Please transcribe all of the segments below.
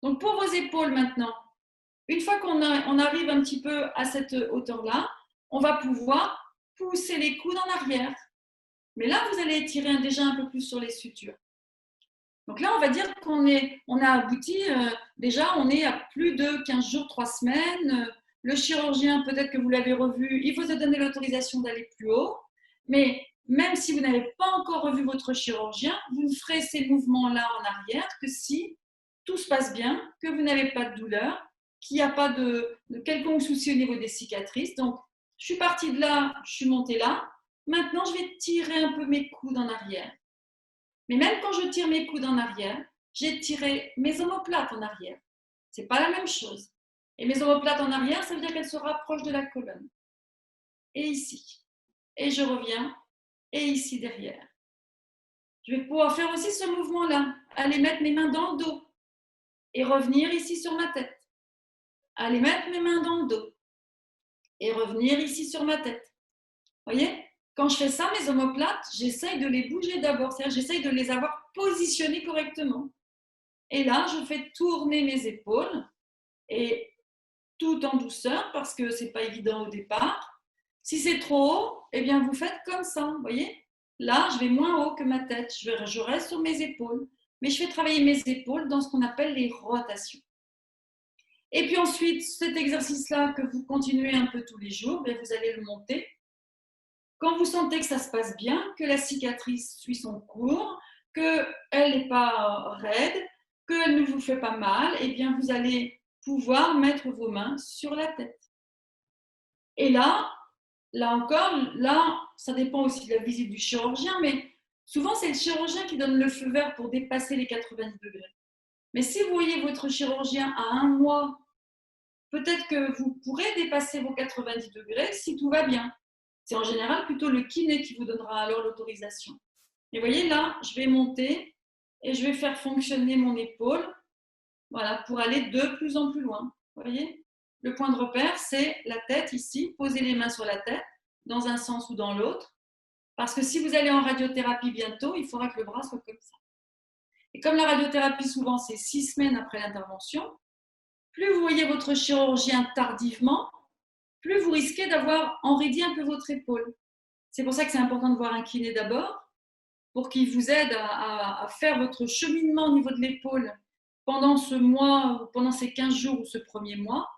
Donc, pour vos épaules maintenant, une fois on arrive un petit peu à cette hauteur-là, on va pouvoir pousser les coudes en arrière. Mais là, vous allez étirer déjà un peu plus sur les sutures. Donc là, on va dire on a abouti, déjà, on est à plus de 15 jours, 3 semaines. Le chirurgien, peut-être que vous l'avez revu, il vous a donné l'autorisation d'aller plus haut. Mais même si vous n'avez pas encore revu votre chirurgien, vous ferez ces mouvements-là en arrière que si tout se passe bien, que vous n'avez pas de douleur, qu'il n'y a pas de quelconque souci au niveau des cicatrices. Donc, je suis partie de là, je suis montée là. Maintenant, je vais tirer un peu mes coudes en arrière. Mais même quand je tire mes coudes en arrière, j'ai tiré mes omoplates en arrière. Ce n'est pas la même chose. Et mes omoplates en arrière, ça veut dire qu'elles se rapprochent de la colonne. Et ici. Et je reviens. Et ici derrière. Je vais pouvoir faire aussi ce mouvement-là. Aller mettre mes mains dans le dos. Et revenir ici sur ma tête. Aller mettre mes mains dans le dos. Et revenir ici sur ma tête. Vous voyez? Quand je fais ça, mes omoplates, j'essaye de les bouger d'abord. C'est-à-dire, j'essaye de les avoir positionnées correctement. Et là, je fais tourner mes épaules, et tout en douceur, parce que ce n'est pas évident au départ. Si c'est trop haut, eh bien, vous faites comme ça, vous voyez. Là, je vais moins haut que ma tête, je reste sur mes épaules, mais je fais travailler mes épaules dans ce qu'on appelle les rotations. Et puis ensuite, cet exercice-là que vous continuez un peu tous les jours, bien, vous allez le monter. Quand vous sentez que ça se passe bien, que la cicatrice suit son cours, qu'elle n'est pas raide, qu'elle ne vous fait pas mal, eh bien, vous allez pouvoir mettre vos mains sur la tête. Et là encore, là, ça dépend aussi de la visite du chirurgien, mais souvent, c'est le chirurgien qui donne le feu vert pour dépasser les 90 degrés. Mais si vous voyez votre chirurgien à 1 mois, peut-être que vous pourrez dépasser vos 90 degrés si tout va bien. C'est en général plutôt le kiné qui vous donnera alors l'autorisation. Et vous voyez là, je vais monter et je vais faire fonctionner mon épaule, voilà, pour aller de plus en plus loin. Vous voyez, le point de repère, c'est la tête ici. Posez les mains sur la tête, dans un sens ou dans l'autre. Parce que si vous allez en radiothérapie bientôt, il faudra que le bras soit comme ça. Et comme la radiothérapie, souvent, c'est 6 semaines après l'intervention, plus vous voyez votre chirurgien tardivement, plus vous risquez d'avoir enraidi un peu votre épaule. C'est pour ça que c'est important de voir un kiné d'abord, pour qu'il vous aide à faire votre cheminement au niveau de l'épaule pendant ce mois, pendant ces 15 jours ou ce premier mois.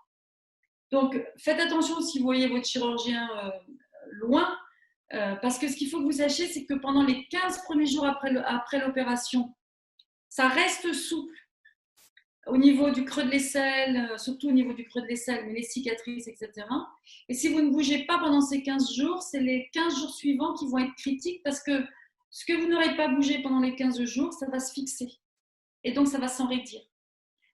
Donc, faites attention si vous voyez votre chirurgien loin, parce que ce qu'il faut que vous sachiez, c'est que pendant les 15 premiers jours après l'opération, ça reste souple au niveau du creux de l'aisselle, surtout au niveau du creux de l'aisselle, mais les cicatrices, etc. Et si vous ne bougez pas pendant ces 15 jours, c'est les 15 jours suivants qui vont être critiques parce que ce que vous n'aurez pas bougé pendant les 15 jours, ça va se fixer. Et donc, ça va s'enraidir.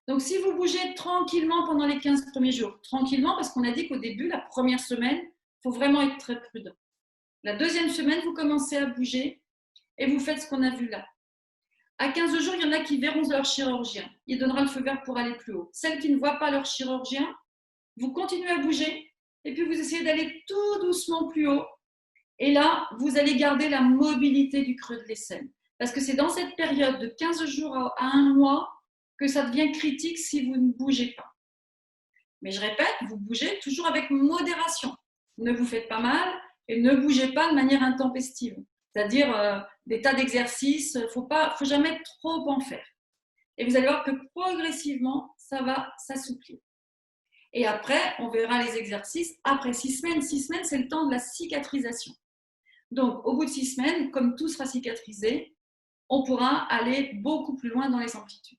Donc, si vous bougez tranquillement pendant les 15 premiers jours, tranquillement, parce qu'on a dit qu'au début, la première semaine, il faut vraiment être très prudent. La deuxième semaine, vous commencez à bouger et vous faites ce qu'on a vu là. À 15 jours, il y en a qui verront leur chirurgien. Il donnera le feu vert pour aller plus haut. Celles qui ne voient pas leur chirurgien, vous continuez à bouger et puis vous essayez d'aller tout doucement plus haut. Et là, vous allez garder la mobilité du creux de l'aisselle. Parce que c'est dans cette période de 15 jours à 1 mois que ça devient critique si vous ne bougez pas. Mais je répète, vous bougez toujours avec modération. Ne vous faites pas mal et ne bougez pas de manière intempestive. C'est-à-dire des tas d'exercices, il ne faut jamais trop en faire. Et vous allez voir que progressivement, ça va s'assouplir. Et après, on verra les exercices après 6 semaines. 6 semaines, c'est le temps de la cicatrisation. Donc, au bout de 6 semaines, comme tout sera cicatrisé, on pourra aller beaucoup plus loin dans les amplitudes.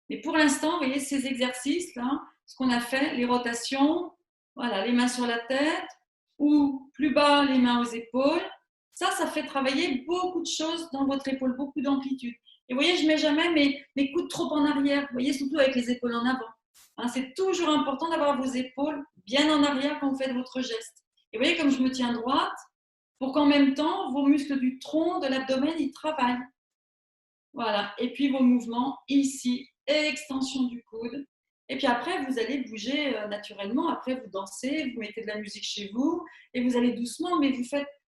Mais pour l'instant, vous voyez, ces exercices-là, ce qu'on a fait, les rotations, voilà, les mains sur la tête, ou plus bas, les mains aux épaules, ça fait travailler beaucoup de choses dans votre épaule, beaucoup d'amplitude. Et vous voyez, je ne mets jamais mes coudes trop en arrière, vous voyez, surtout avec les épaules en avant. Hein, c'est toujours important d'avoir vos épaules bien en arrière quand vous faites votre geste. Et vous voyez, comme je me tiens droite, pour qu'en même temps, vos muscles du tronc, de l'abdomen, ils travaillent. Voilà, et puis vos mouvements ici, extension du coude. Et puis après, vous allez bouger naturellement. Après, vous dansez, vous mettez de la musique chez vous et vous allez doucement, mais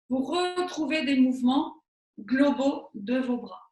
vous retrouvez des mouvements globaux de vos bras.